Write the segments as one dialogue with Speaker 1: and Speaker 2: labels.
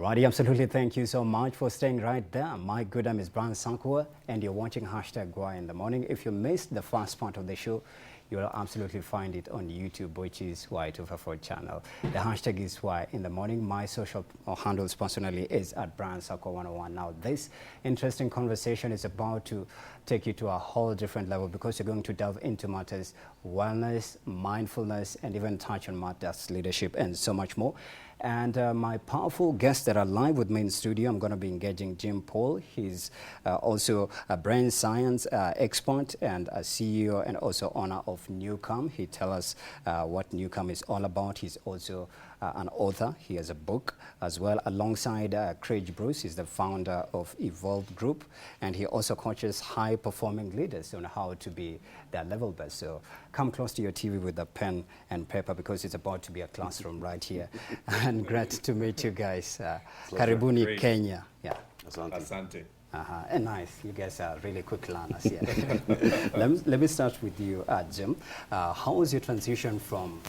Speaker 1: Alrighty, absolutely. Thank you so much for staying right there. My good name is Brian Sankwa, and you're watching #Y in the morning. If you missed the first part of the show, you'll absolutely find it on YouTube, which is Y254 channel. The hashtag is Y in the morning. My social handles personally is at Brian Sankwa 101. Now, this interesting conversation is about to take you to a whole different level because you're going to delve into matters wellness, mindfulness, and even touch on matters leadership and so much more. And my powerful guests that are live with me in studio, I'm going to be engaging Jim Paul. He's also a brain science expert and a CEO and also owner of Newcom. He tells us what Newcom is all about. He's also an author. He has a book as well. Alongside Craig Bruce, he's the founder of Evolve Group, and he also coaches high-performing leaders on how to be their level best. So come close to your TV with a pen and paper because it's about to be a classroom right here. And great to meet you guys. Karibuni,
Speaker 2: Great.
Speaker 1: Kenya. Yeah.
Speaker 2: Asante.
Speaker 1: And nice. You guys are really quick learners. Yeah. let me start with you, Jim. How was your transition from,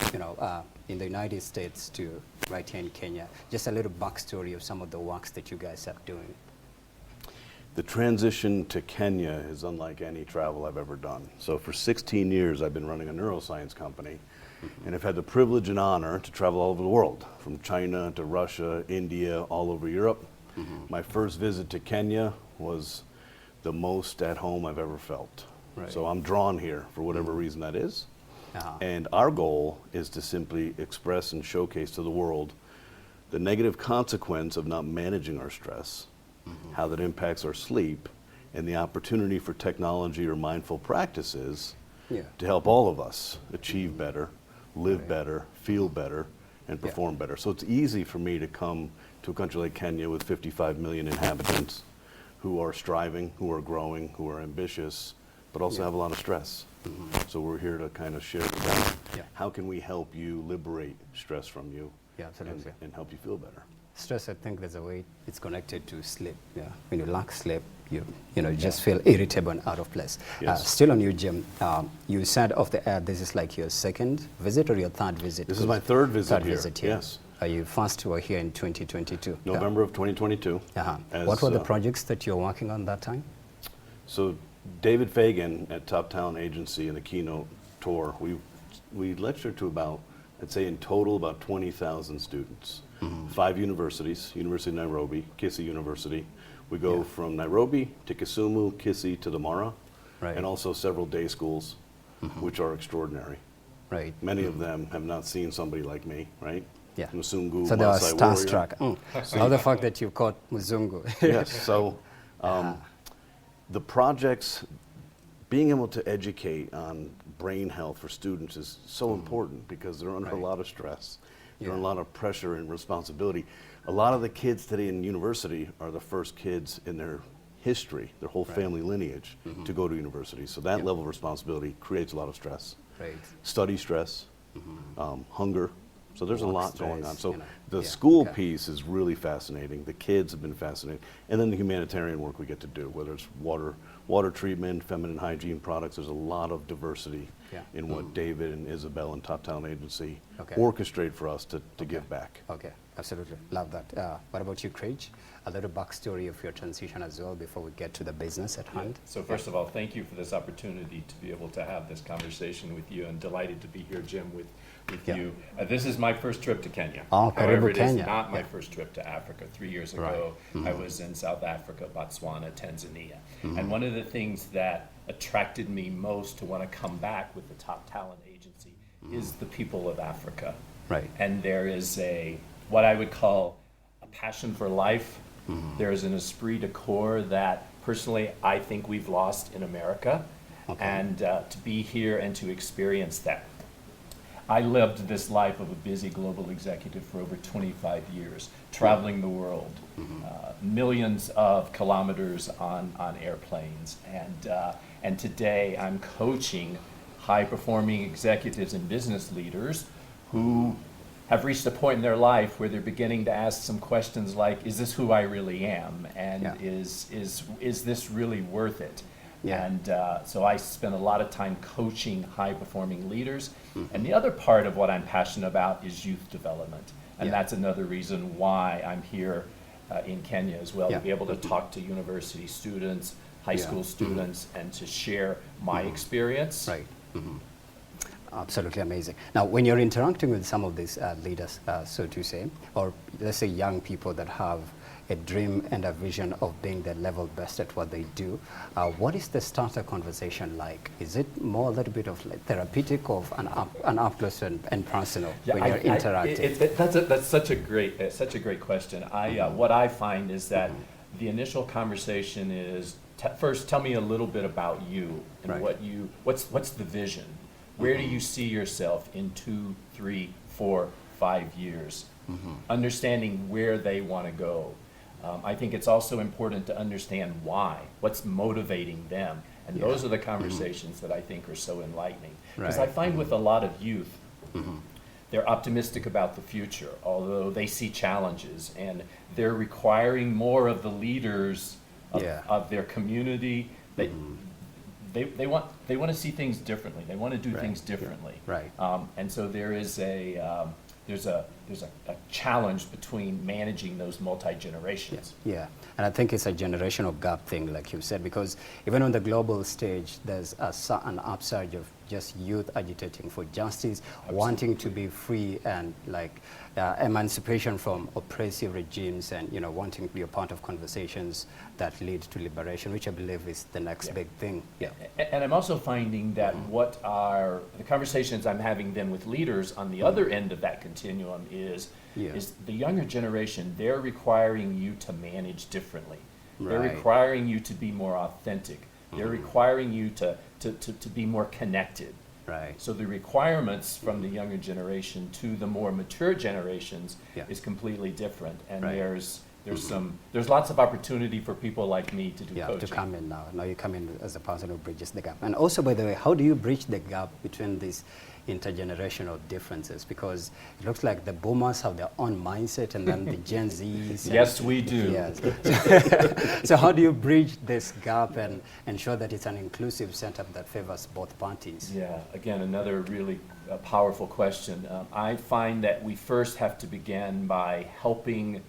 Speaker 1: in the United States to right here in Kenya? Just a little backstory of some of the works that you guys are doing.
Speaker 3: The transition to Kenya is unlike any travel I've ever done. So for 16 years, I've been running a neuroscience company, and I've had the privilege and honor to travel all over the world, from China to Russia, India, all over Europe. My first visit to Kenya was the most at home I've ever felt.
Speaker 1: Right.
Speaker 3: So I'm drawn here for whatever reason that is. And our goal is to simply express and showcase to the world the negative consequence of not managing our stress, how that impacts our sleep, and the opportunity for technology or mindful practices to help all of us achieve better, live better, feel better, and perform better. So it's easy for me to come to a country like Kenya with 55 million inhabitants who are striving, who are growing, who are ambitious, but also have a lot of stress. So we're here to kind of share with them, how can we help you liberate stress from you and help you feel better.
Speaker 1: Stress, I think there's a way it's connected to sleep. Yeah, when you lack sleep, you just feel irritable and out of place.
Speaker 3: Yes.
Speaker 1: Still on you, Jim. You said off the air, this is like your second visit or your third visit?
Speaker 3: This is my third visit
Speaker 1: third
Speaker 3: here.
Speaker 1: Visit here.
Speaker 3: Yes.
Speaker 1: You first were here in 2022.
Speaker 3: November of 2022.
Speaker 1: What were the projects that you're working on that time?
Speaker 3: So David Fagan at Top Talent Agency in the keynote tour, we lectured to about, I'd say in total about 20,000 students. 5 universities, University of Nairobi, Kisii University. We go from Nairobi to Kisumu, Kisii to the Mara, and also several day schools, which are extraordinary.
Speaker 1: Right.
Speaker 3: Many of them have not seen somebody like me, right?
Speaker 1: Yeah.
Speaker 3: Mzungu,
Speaker 1: So they are
Speaker 3: Maasai warrior.
Speaker 1: starstruck. Now the fact that you caught Mzungu.
Speaker 3: Yes, so the projects, being able to educate on brain health for students is so important because they're under a lot of stress. They're under a lot of pressure and responsibility. A lot of the kids today in university are the first kids in their history, their whole family lineage, to go to university. So that level of responsibility creates a lot of stress. Study stress, hunger. So there's a lot going on. So the school piece is really fascinating. The kids have been fascinating. And then the humanitarian work we get to do, whether it's water treatment, feminine hygiene products. There's a lot of diversity in what David and Isabel and Top Talent Agency orchestrate for us to give back.
Speaker 1: Okay, absolutely. Love that. What about you, Craig? A little backstory of your transition as well before we get to the business at hand.
Speaker 2: So first of all, thank you for this opportunity to be able to have this conversation with you, and delighted to be here, Jim, with you. This is my first trip to Kenya. However, it is not my first trip to Africa. 3 years ago, I was in South Africa, Botswana, Tanzania. And one of the things that attracted me most to want to come back with the Top Talent Agency is the people of Africa. And there is what I would call a passion for life. There is an esprit de corps that personally I think we've lost in America. And to be here and to experience that. I lived this life of a busy global executive for over 25 years, traveling the world, millions of kilometers on airplanes. And today I'm coaching high-performing executives and business leaders who have reached a point in their life where they're beginning to ask some questions like, is this who I really am? And is this really worth it? And so I spend a lot of time coaching high-performing leaders. And the other part of what I'm passionate about is youth development. And that's another reason why I'm here in Kenya as well,
Speaker 1: Yeah.
Speaker 2: to be able to talk to university students, high school students, and to share my experience.
Speaker 1: Right. Absolutely amazing. Now, when you're interacting with some of these leaders, so to say, or let's say young people that have a dream and a vision of being the level best at what they do, what is the starter conversation like? Is it more a little bit of like therapeutic or an up close and personal when you're interacting?
Speaker 2: That's such a great question. What I find is that the initial conversation is first tell me a little bit about you and
Speaker 1: Right.
Speaker 2: what's the vision. Where do you see yourself in 2, 3, 4, 5 years? Understanding where they want to go. I think it's also important to understand why, what's motivating them. And those are the conversations that I think are so enlightening. Because I
Speaker 1: Right.
Speaker 2: find with a lot of youth, they're optimistic about the future, although they see challenges, and they're requiring more of the leaders of their community. They want to see things differently. They want to do things differently.
Speaker 1: Right.
Speaker 2: And so there's a challenge between managing those multi-generations.
Speaker 1: Yeah, and I think it's a generational gap thing, like you said, because even on the global stage, there's an upsurge of just youth agitating for justice, wanting to be free and like emancipation from oppressive regimes, and wanting to be a part of conversations that lead to liberation, which I believe is the next big thing. Yeah.
Speaker 2: And I'm also finding that what are the conversations I'm having then with leaders on the other end of that continuum is the younger generation, they're requiring you to manage differently. They're
Speaker 1: Right.
Speaker 2: requiring you to be more authentic. They're requiring you to be more connected.
Speaker 1: Right.
Speaker 2: So the requirements from the younger generation to the more mature generations is completely different. And
Speaker 1: Right.
Speaker 2: there's lots of opportunity for people like me to do coaching.
Speaker 1: To come in now. Now you come in as a person who bridges the gap. And also, by the way, how do you bridge the gap between these intergenerational differences? Because it looks like the boomers have their own mindset, and then the Gen Zs.
Speaker 2: Yes, we do.
Speaker 1: Yes. So how do you bridge this gap and ensure that it's an inclusive setup that favors both parties?
Speaker 2: Yeah, again, another really powerful question. I find that we first have to begin by helping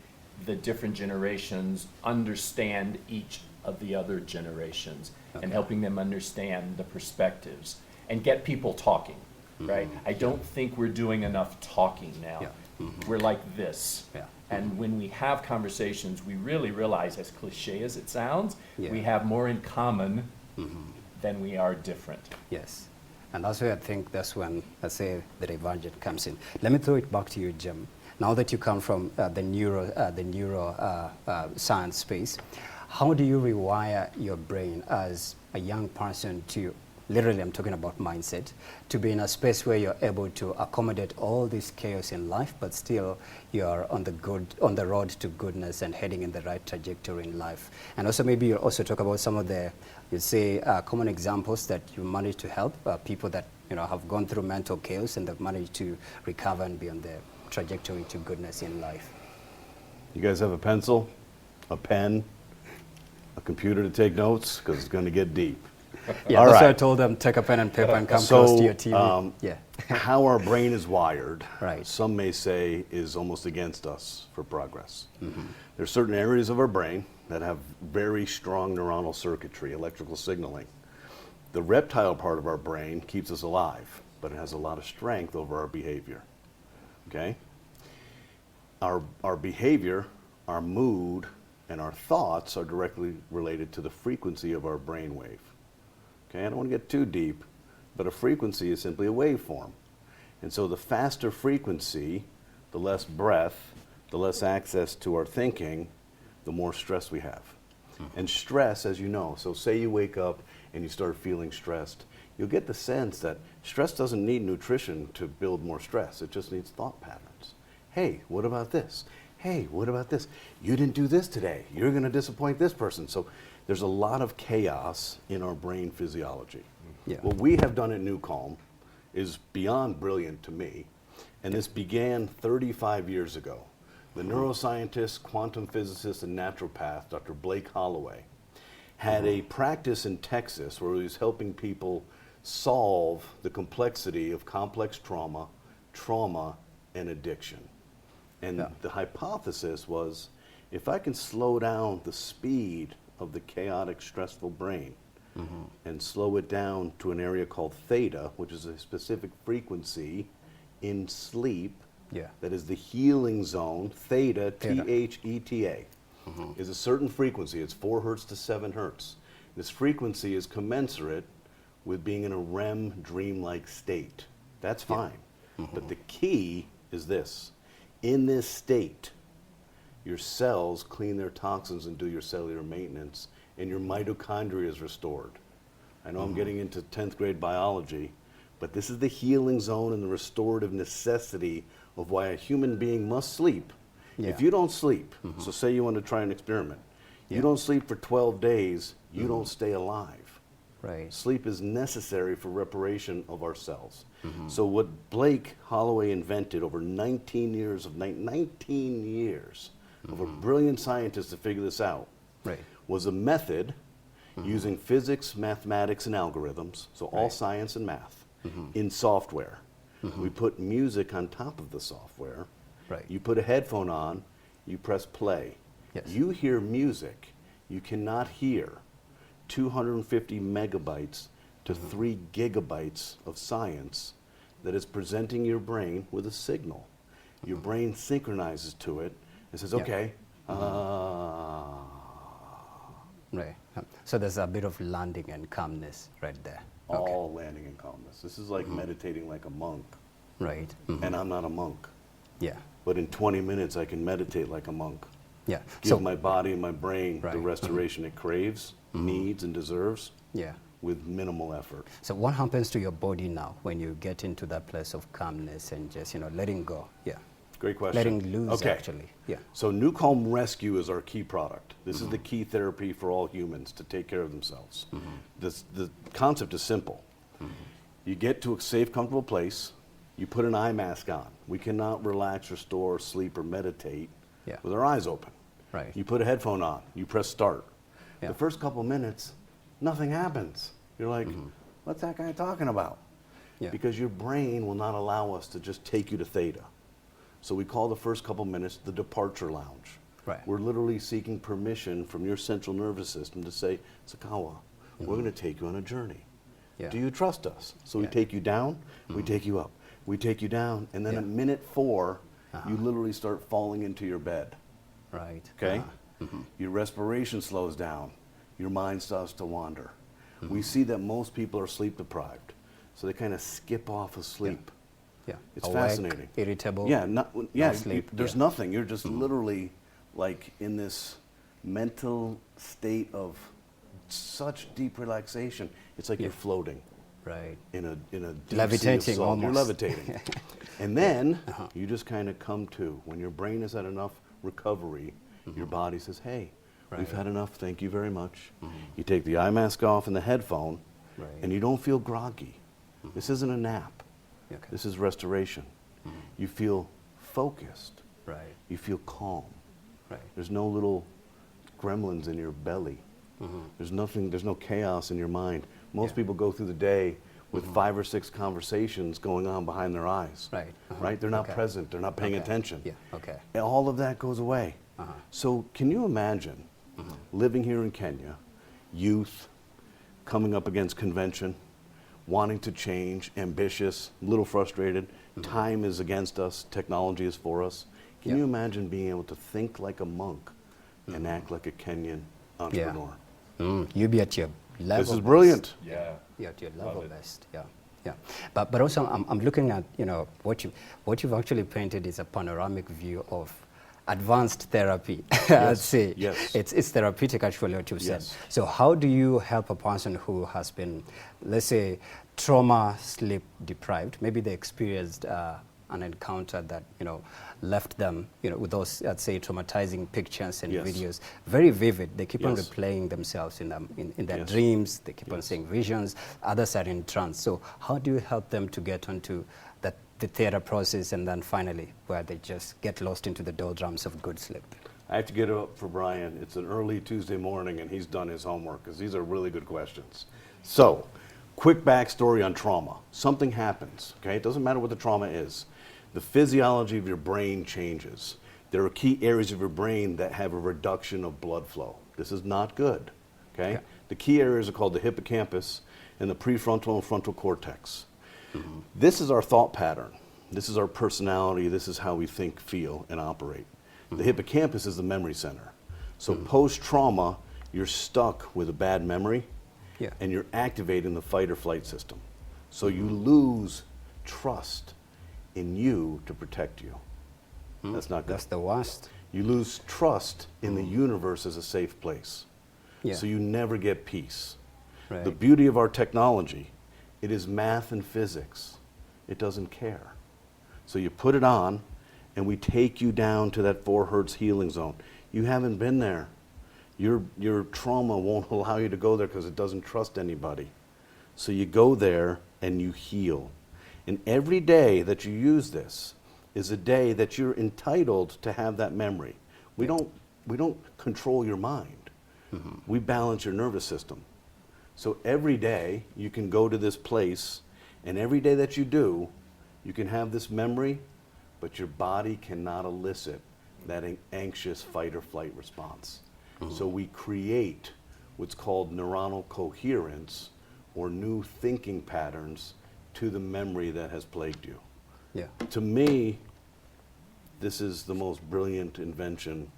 Speaker 2: the different generations understand each of the other generations and helping them understand the perspectives and get people talking, right? I don't think we're doing enough talking now. We're like this. And when we have conversations, we really realize, as cliche as it sounds, we have more in common than we are different.
Speaker 1: Yes. And that's where I think that's when, let's say, the divergent comes in. Let me throw it back to you, Jim. Now that you come from the neuro science space, how do you rewire your brain as a young person to, literally I'm talking about mindset, to be in a space where you're able to accommodate all this chaos in life, but still you're on the road to goodness and heading in the right trajectory in life? And also maybe you also talk about some of the, you'd say, common examples that you managed to help people that have gone through mental chaos and they've managed to recover and be on the trajectory to goodness in life.
Speaker 3: You guys have a pencil, a pen, a computer to take notes? Because it's going to get deep.
Speaker 1: Yeah, that's why I told them take a pen and paper and come close to your TV.
Speaker 3: How our brain is wired,
Speaker 1: Right.
Speaker 3: some may say, is almost against us for progress. There's certain areas of our brain that have very strong neuronal circuitry, electrical signaling. The reptile part of our brain keeps us alive, but it has a lot of strength over our behavior. Okay? Our behavior, our mood, and our thoughts are directly related to the frequency of our brainwave. Okay, I don't want to get too deep, but a frequency is simply a waveform. And so the faster frequency, the less breath, the less access to our thinking, the more stress we have. And stress, as you know, so say you wake up and you start feeling stressed, you'll get the sense that stress doesn't need nutrition to build more stress. It just needs thought patterns. Hey, what about this? Hey, what about this? You didn't do this today. You're going to disappoint this person. So there's a lot of chaos in our brain physiology. What we have done at New Calm is beyond brilliant to me. And this began 35 years ago. The neuroscientist, quantum physicist, and naturopath, Dr. Blake Holloway, had a practice in Texas where he was helping people solve the complexity of complex trauma, and addiction. And the hypothesis was, If I can slow down the speed of the chaotic, stressful brain and slow it down to an area called theta, which is a specific frequency in sleep, that is the healing zone. Theta, T-H-E-T-A, is a certain frequency. It's 4 hertz to 7 hertz. This frequency is commensurate with being in a REM dream-like state. That's fine. But the key is this. In this state, your cells clean their toxins and do your cellular maintenance, and your mitochondria is restored. I know I'm getting into 10th grade biology, but this is the healing zone and the restorative necessity of why a human being must sleep. If you don't sleep, so say you want to try an experiment, you don't sleep for 12 days, you don't stay alive.
Speaker 1: Right.
Speaker 3: Sleep is necessary for reparation of our cells. So what Blake Holloway invented over 19 years of a brilliant scientist to figure this out was a method using physics, mathematics, and algorithms, so all science and math, in software. We put music on top of the software. You put a headphone on, you press play. You hear music. You cannot hear 250 megabytes to 3 gigabytes of science that is presenting your brain with a signal. Your brain synchronizes to it and says, okay,
Speaker 1: Right. So there's a bit of landing and calmness right there.
Speaker 3: All landing and calmness. This is like meditating like a monk.
Speaker 1: Right.
Speaker 3: And I'm not a monk.
Speaker 1: Yeah.
Speaker 3: But in 20 minutes, I can meditate like a monk.
Speaker 1: Yeah.
Speaker 3: Give my body and my brain the restoration it craves, needs, and deserves with minimal effort.
Speaker 1: So what happens to your body now when you get into that place of calmness and just, letting go? Yeah.
Speaker 3: Great question.
Speaker 1: Letting loose, actually. Yeah.
Speaker 3: So New Calm Rescue is our key product. This is the key therapy for all humans to take care of themselves. The concept is simple. You get to a safe, comfortable place. You put an eye mask on. We cannot relax, restore, sleep, or meditate with our eyes open.
Speaker 1: Right.
Speaker 3: You put a headphone on. You press start. The first couple minutes, nothing happens. You're like, what's that guy talking about? Because your brain will not allow us to just take you to theta. So we call the first couple minutes the departure lounge. We're literally seeking permission from your central nervous system to say, Sakawa, we're going to take you on a journey. Do you trust us? So we take you down, we take you up, we take you down, and then at minute 4, you literally start falling into your bed.
Speaker 1: Right.
Speaker 3: Okay? Your respiration slows down. Your mind starts to wander. We see that most people are sleep deprived, so they kind of skip off of sleep. It's
Speaker 1: Awake,
Speaker 3: fascinating.
Speaker 1: Irritable.
Speaker 3: No sleep. There's
Speaker 1: Yeah.
Speaker 3: nothing. You're just literally like in this mental state of such deep relaxation. It's like you're floating.
Speaker 1: Right.
Speaker 3: In a deep
Speaker 1: Levitating
Speaker 3: sea of salt.
Speaker 1: almost.
Speaker 3: You're levitating. And then you just kind of come to. When your brain is at enough recovery, your body says, hey, we've had enough, thank you very much. You take the eye mask off and the headphone, and you don't feel groggy. This isn't a nap. This is restoration. You feel focused. You feel calm. There's no little gremlins in your belly. There's nothing, there's no chaos in your mind. Most people go through the day with 5 or 6 conversations going on behind their eyes. Right? They're not present, they're not paying attention. And all of that goes away. So can you imagine living here in Kenya, youth, coming up against convention, wanting to change, ambitious, a little frustrated, time is against us, technology is for us. Can you imagine being able to think like a monk and act like a Kenyan entrepreneur?
Speaker 1: You be at your level.
Speaker 3: This is brilliant.
Speaker 1: You're at your level best. But also I'm looking at what you've actually painted is a panoramic view of advanced therapy. I'd say it's therapeutic actually what you said. So how do you help a person who has been, let's say, trauma sleep deprived? Maybe they experienced an encounter that left them with those, let's say, traumatizing pictures and videos, very vivid. They keep on replaying themselves in their dreams. They keep on seeing visions. Others are in trance. So how do you help them to get onto the theater process and then finally where they just get lost into the doldrums of good sleep?
Speaker 3: I have to get up for Brian. It's an early Tuesday morning and he's done his homework because these are really good questions. So, quick backstory on trauma. Something happens, okay? It doesn't matter what the trauma is. The physiology of your brain changes. There are key areas of your brain that have a reduction of blood flow. This is not good, okay?
Speaker 1: Yeah.
Speaker 3: The key areas are called the hippocampus and the prefrontal and frontal cortex. This is our thought pattern. This is our personality. This is how we think, feel, and operate. The hippocampus is the memory center. So post-trauma, you're stuck with a bad memory,
Speaker 1: Yeah.
Speaker 3: and you're activating the fight or flight system. So you lose trust in you to protect you. That's not good.
Speaker 1: That's the worst.
Speaker 3: You lose trust in the universe as a safe place.
Speaker 1: Yeah.
Speaker 3: So you never get peace.
Speaker 1: Right.
Speaker 3: The beauty of our technology, it is math and physics. It doesn't care. So you put it on, and we take you down to that 4 hertz healing zone. You haven't been there. Your trauma won't allow you to go there because it doesn't trust anybody. So you go there and you heal. And every day that you use this is a day that you're entitled to have that memory. We don't control your mind. We balance your nervous system. So every day you can go to this place, and every day that you do, you can have this memory, but your body cannot elicit that anxious fight or flight response. So we create what's called neuronal coherence, or new thinking patterns to the memory that has plagued you.
Speaker 1: Yeah.
Speaker 3: To me, this is the most brilliant invention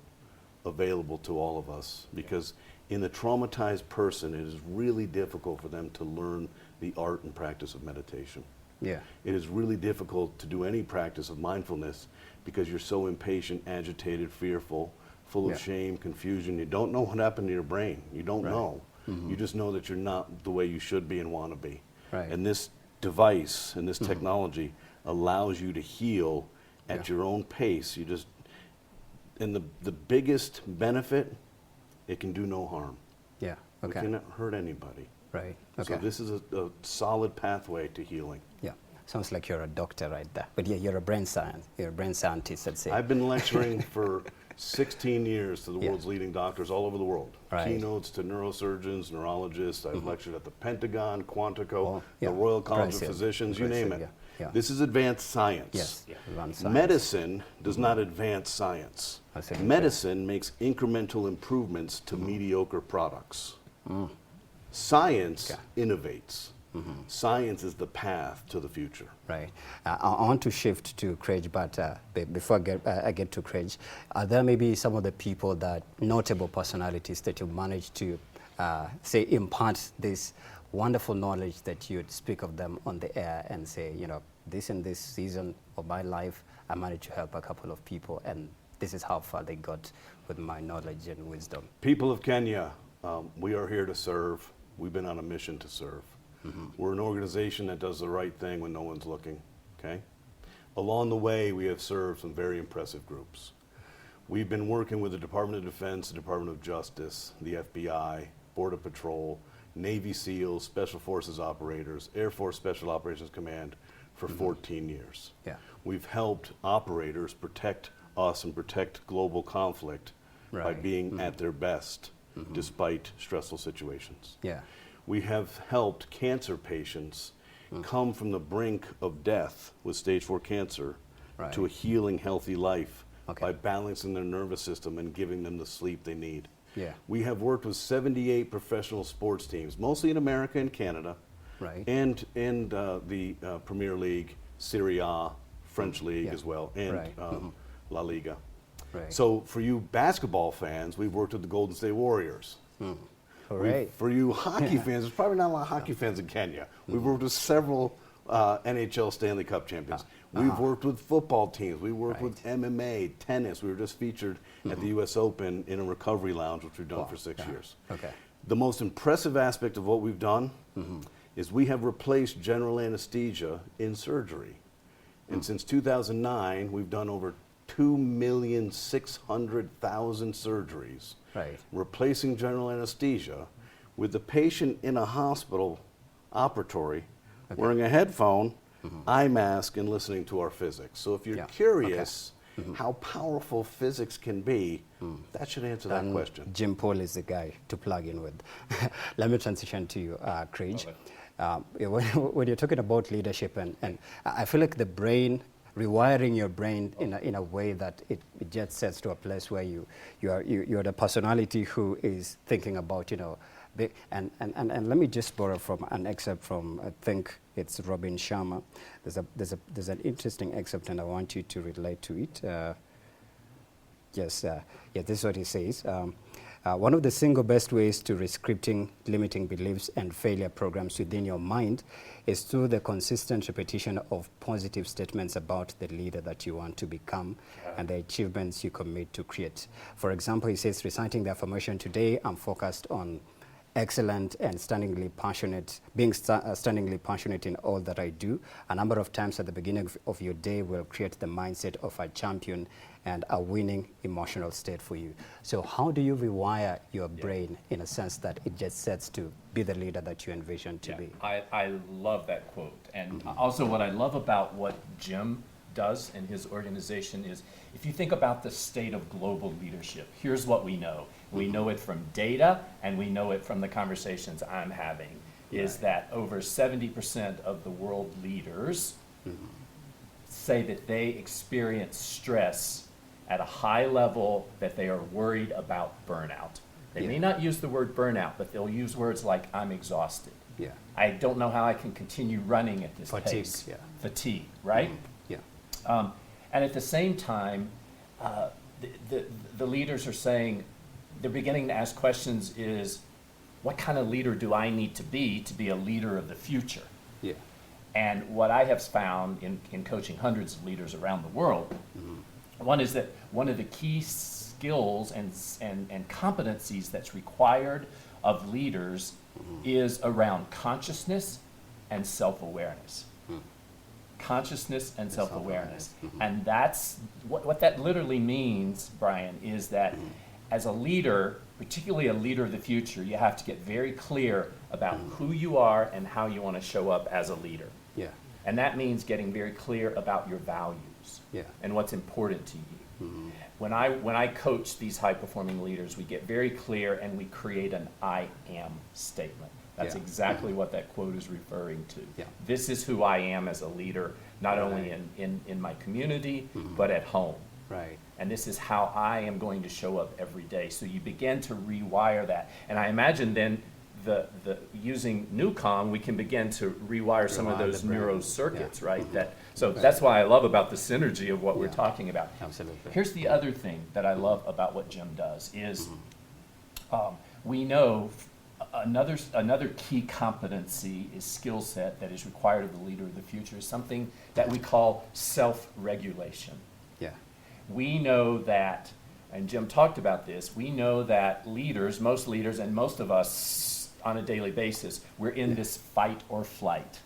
Speaker 3: available to all of us, because in the traumatized person, it is really difficult for them to learn the art and practice of meditation.
Speaker 1: Yeah.
Speaker 3: It is really difficult to do any practice of mindfulness because you're so impatient, agitated, fearful, full of
Speaker 1: Yeah.
Speaker 3: shame, confusion. You don't know what happened to your brain. You don't
Speaker 1: Right.
Speaker 3: know. You just know that you're not the way you should be and want to be.
Speaker 1: Right.
Speaker 3: And this device and this technology allows you to heal at
Speaker 1: Yeah.
Speaker 3: your own pace. You just, and the biggest benefit, it can do no harm.
Speaker 1: Yeah. Okay.
Speaker 3: It cannot hurt anybody.
Speaker 1: Right. Okay.
Speaker 3: So this is a solid pathway to healing.
Speaker 1: Yeah. Sounds like you're a doctor right there. But yeah, you're a brain scientist, let's say.
Speaker 3: I've been lecturing for 16 years to the
Speaker 1: Yeah.
Speaker 3: world's leading doctors all over the world.
Speaker 1: Right.
Speaker 3: Keynotes to neurosurgeons, neurologists. I've lectured at the Pentagon, Quantico,
Speaker 1: Oh, yeah.
Speaker 3: the Royal College
Speaker 1: Brazil.
Speaker 3: of Physicians, you name
Speaker 1: Brazil,
Speaker 3: it.
Speaker 1: yeah. Yeah.
Speaker 3: This is advanced science.
Speaker 1: Yes. Advanced science.
Speaker 3: Medicine does not advance science.
Speaker 1: I see.
Speaker 3: Medicine makes incremental improvements to mediocre products. Science innovates. Science is the path to the future.
Speaker 1: Right. I want to shift to Craig, but before I get to Craig, are there maybe some of the people that, notable personalities that you managed to, say, impart this wonderful knowledge that you'd speak of them on the air and say, you know, this and this season of my life, I managed to help a couple of people, and this is how far they got with my knowledge and wisdom?
Speaker 3: People of Kenya, we are here to serve. We've been on a mission to serve. We're an organization that does the right thing when no one's looking, okay? Along the way, we have served some very impressive groups. We've been working with the Department of Defense, the Department of Justice, the FBI, Border Patrol, Navy SEALs, Special Forces operators, Air Force Special Operations Command for 14 years.
Speaker 1: Yeah.
Speaker 3: We've helped operators protect us and protect global conflict by
Speaker 1: Right.
Speaker 3: being at their best despite stressful situations.
Speaker 1: Yeah.
Speaker 3: We have helped cancer patients come from the brink of death with stage 4 cancer
Speaker 1: Right.
Speaker 3: to a healing, healthy life
Speaker 1: Okay.
Speaker 3: by balancing their nervous system and giving them the sleep they need.
Speaker 1: Yeah.
Speaker 3: We have worked with 78 professional sports teams, mostly in America and Canada,
Speaker 1: Right.
Speaker 3: and the Premier League, Serie A, French League
Speaker 1: Yeah.
Speaker 3: as well, and
Speaker 1: Right.
Speaker 3: La Liga.
Speaker 1: Right.
Speaker 3: So for you basketball fans, we've worked with the Golden State Warriors.
Speaker 1: Hooray.
Speaker 3: For you hockey fans, there's probably not a lot of hockey fans in Kenya. We've worked with several NHL Stanley Cup champions. We've worked with football teams. We worked with MMA, tennis. We were just featured at the U.S. Open in a recovery lounge, which we've done for 6 years.
Speaker 1: Okay.
Speaker 3: The most impressive aspect of what we've done is we have replaced general anesthesia in surgery. And since 2009, we've done over 2,600,000 surgeries,
Speaker 1: Right.
Speaker 3: replacing general anesthesia with the patient in a hospital operatory wearing a headphone, eye mask, and listening to our physics. So if you're
Speaker 1: Yeah.
Speaker 3: curious how powerful physics can be, that should answer that
Speaker 1: And
Speaker 3: question.
Speaker 1: Jim Paul is the guy to plug in with. Let me transition to you, Craig. When you're talking about leadership, and I feel like the brain rewiring your brain in a way that it just sets to a place where you're the personality who is thinking about, and let me just borrow from an excerpt from, I think it's Robin Sharma. There's an interesting excerpt, and I want you to relate to it. This is what he says. One of the single best ways to rescripting limiting beliefs and failure programs within your mind is through the consistent repetition of positive statements about the leader that you want to become and the achievements you commit to create. For example, he says, reciting the affirmation, "Today I'm focused on excellent and stunningly passionate, stunningly passionate in all that I do." A number of times at the beginning of your day will create the mindset of a champion and a winning emotional state for you. So how do you rewire your brain in a sense that it just sets to be the leader that you envision to be?
Speaker 2: I love that quote. And also what I love about what Jim does in his organization is, if you think about the state of global leadership, here's what we know. We know it from data, and we know it from the conversations I'm having, is that over 70% of the world leaders say that they experience stress at a high level, that they are worried about burnout. They may not use the word burnout, but they'll use words like, "I'm exhausted. I don't know how I can continue running at this pace." Fatigue, right? And at the same time, the leaders are saying, they're beginning to ask questions is, what kind of leader do I need to be a leader of the future? And what I have found in coaching hundreds of leaders around the world, one is that one of the key skills and competencies that's required of leaders is around consciousness and self-awareness. Consciousness and self-awareness. And that's what that literally means, Brian, is that as a leader, particularly a leader of the future, you have to get very clear about who you are and how you want to show up as a leader. And that means getting very clear about your values and what's important to you. When I coach these high-performing leaders, we get very clear and we create an I am statement. That's exactly what that quote is referring to. This is who I am as a leader, not only in my community, but at home. And this is how I am going to show up every day. So you begin to rewire that. And I imagine then using Newcom, we can begin to rewire some of those neurocircuits, right? That's why I love about the synergy of what we're talking about.
Speaker 1: Absolutely.
Speaker 2: Here's the other thing that I love about what Jim does is we know another key competency is skill set that is required of the leader of the future is something that we call self-regulation. We know that, and Jim talked about this, we know that most leaders, and most of us on a daily basis, we're in this fight or flight.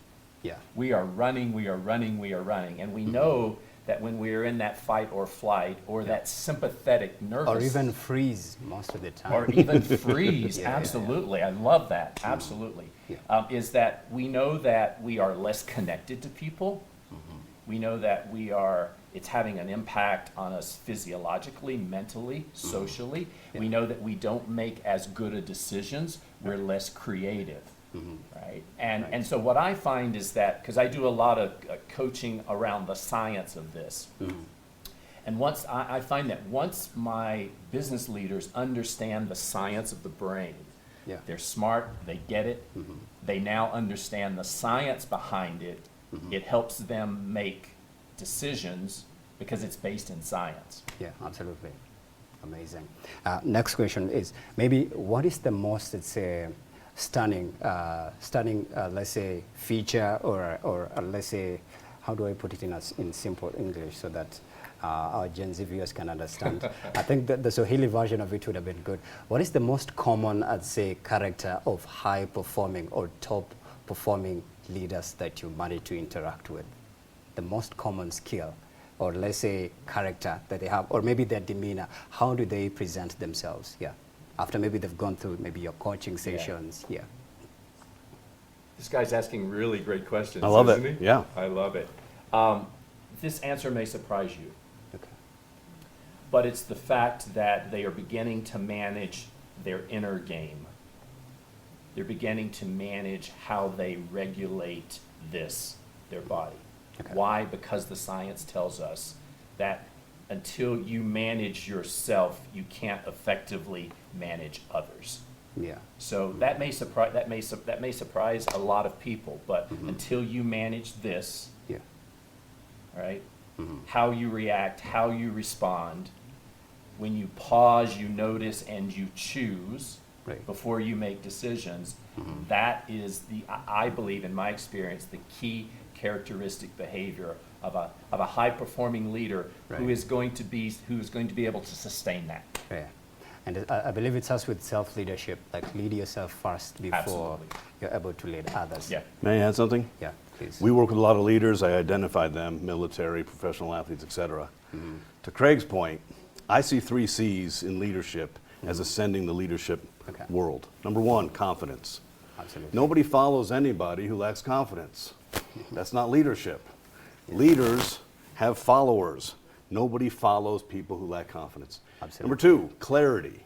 Speaker 2: We are running, and we know that when we're in that fight or flight, or that sympathetic nervous...
Speaker 1: Or even freeze most of the time.
Speaker 2: Or even freeze, absolutely. I love that, absolutely. Is that we know that we are less connected to people. We know that it's having an impact on us physiologically, mentally, socially. We know that we don't make as good of decisions. We're less creative, right? And so what I find is that, because I do a lot of coaching around the science of this, and once I find that once my business leaders understand the science of the brain, they're smart, they get it, they now understand the science behind it, it helps them make decisions because it's based in science.
Speaker 1: Absolutely. Amazing. Next question is, maybe what is the most, let's say, stunning, let's say, feature or let's say, how do I put it in simple English so that our Gen Z viewers can understand? I think that the Swahili version of it would have been good. What is the most common, I'd say, character of high-performing or top-performing leaders that you manage to interact with? The most common skill, or let's say character that they have, or maybe their demeanor. How do they present themselves? After maybe they've gone through maybe your coaching sessions.
Speaker 2: This guy's asking really great questions.
Speaker 3: I love
Speaker 2: isn't
Speaker 3: it.
Speaker 2: He? I love it. This answer may surprise you. But it's the fact that they are beginning to manage their inner game. They're beginning to manage how they regulate their body.
Speaker 1: Okay.
Speaker 2: Why? Because the science tells us that until you manage yourself, you can't effectively manage others.
Speaker 1: Yeah.
Speaker 2: So that may surprise a lot of people, but until you manage this,
Speaker 1: Yeah.
Speaker 2: right? How you react, how you respond, when you pause, you notice, and you choose
Speaker 1: Right.
Speaker 2: before you make decisions, that is I believe in my experience, the key characteristic behavior of a high-performing leader who
Speaker 1: Right.
Speaker 2: is going to be able to sustain that.
Speaker 1: Yeah. And I believe it starts with self-leadership, like lead yourself first before
Speaker 2: Absolutely.
Speaker 1: you're able to lead others.
Speaker 2: Yeah.
Speaker 3: May I add something?
Speaker 1: Yeah, please.
Speaker 3: We work with a lot of leaders. I identified them, military, professional athletes, etc. To Craig's point, I see 3 C's in leadership as ascending the leadership
Speaker 1: Okay.
Speaker 3: world. Number 1, confidence.
Speaker 1: Absolutely.
Speaker 3: Nobody follows anybody who lacks confidence. That's not leadership. Leaders have followers. Nobody follows people who lack confidence.
Speaker 1: Absolutely.
Speaker 3: Number 2, clarity.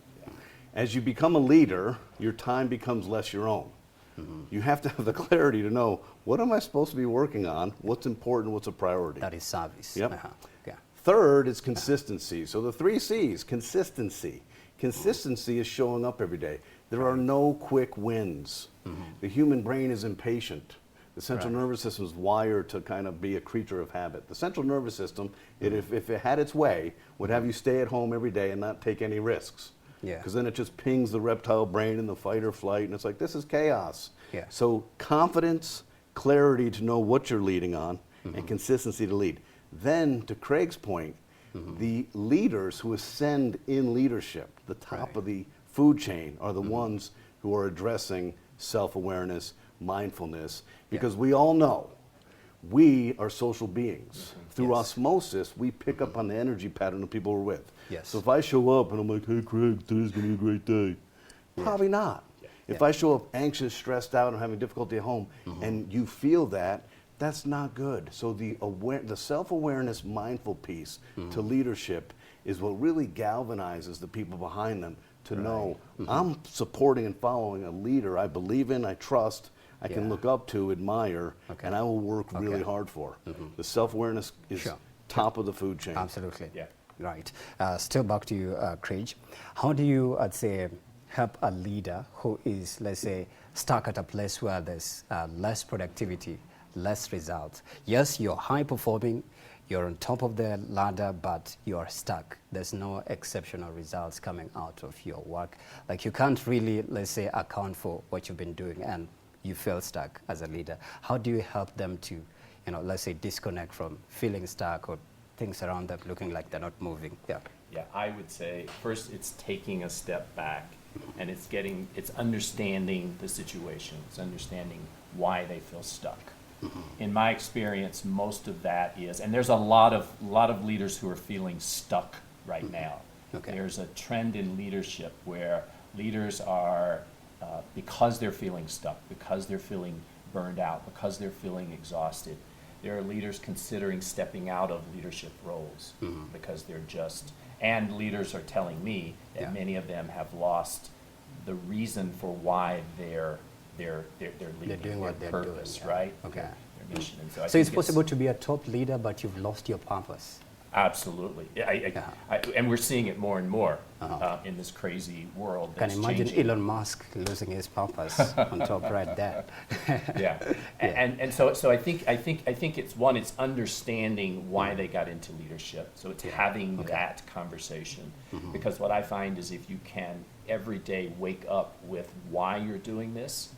Speaker 3: As you become a leader, your time becomes less your own. You have to have the clarity to know, what am I supposed to be working on? What's important? What's a priority?
Speaker 1: That is service.
Speaker 3: Yep.
Speaker 1: Yeah.
Speaker 3: Third is consistency. So the 3 C's, consistency. Consistency is showing up every day. There are no quick wins. The human brain is impatient. The central
Speaker 1: Right.
Speaker 3: nervous system is wired to kind of be a creature of habit. The central nervous system, if it had its way, would have you stay at home every day and not take any risks.
Speaker 1: Yeah.
Speaker 3: Because then it just pings the reptile brain in the fight or flight, and it's like, this is chaos.
Speaker 1: Yeah.
Speaker 3: So confidence, clarity to know what you're leading on, and consistency to lead. Then, to Craig's point, the leaders who ascend in leadership, the top
Speaker 1: Right.
Speaker 3: of the food chain, are the ones who are addressing self-awareness, mindfulness, because we all know we are social beings. Through
Speaker 1: Yes.
Speaker 3: osmosis, we pick up on the energy pattern of people we're with.
Speaker 1: Yes.
Speaker 3: So if I show up and I'm like, hey, Craig, today's going to be a great day, probably not. If I show up anxious, stressed out, and having difficulty at home, and you feel that, that's not good. So the self-awareness, mindful piece to leadership is what really galvanizes the people behind them to know, I'm supporting and following a leader I believe in, I trust, I can
Speaker 1: Yeah.
Speaker 3: look up to, admire,
Speaker 1: Okay.
Speaker 3: and I will work really
Speaker 1: Okay.
Speaker 3: hard for. The self-awareness is
Speaker 1: Sure.
Speaker 3: top of the food chain.
Speaker 1: Absolutely.
Speaker 2: Yeah.
Speaker 1: Right. Still back to you, Craig. How do you, I'd say, help a leader who is, let's say, stuck at a place where there's less productivity, less results? Yes, you're high performing, you're on top of the ladder, but you're stuck. There's no exceptional results coming out of your work. Like you can't really, let's say, account for what you've been doing and you feel stuck as a leader. How do you help them to, let's say, disconnect from feeling stuck or things around them looking like they're not moving? Yeah.
Speaker 2: Yeah, I would say first it's taking a step back and it's understanding the situation. It's understanding why they feel stuck. In my experience, most of that is, and there's a lot of leaders who are feeling stuck right now.
Speaker 1: Okay.
Speaker 2: There's a trend in leadership where leaders are, because they're feeling stuck, because they're feeling burned out, because they're feeling exhausted, there are leaders considering stepping out of leadership roles because they're just, and leaders are telling me that
Speaker 1: Yeah.
Speaker 2: many of them have lost the reason for why they're leading,
Speaker 1: doing what
Speaker 2: their
Speaker 1: they're
Speaker 2: purpose,
Speaker 1: doing, yeah.
Speaker 2: right?
Speaker 1: Okay.
Speaker 2: Their mission. And so I
Speaker 1: So it's
Speaker 2: think
Speaker 1: possible to be a top leader, but you've lost your purpose.
Speaker 2: Absolutely. And we're seeing it more and more in this crazy world
Speaker 1: Can
Speaker 2: that's
Speaker 1: imagine
Speaker 2: changing.
Speaker 1: Elon Musk losing his purpose on top right there.
Speaker 2: Yeah. And so I think it's one, it's understanding why they got into leadership. So it's having that conversation. Because what I find is if you can every day wake up with why you're doing this,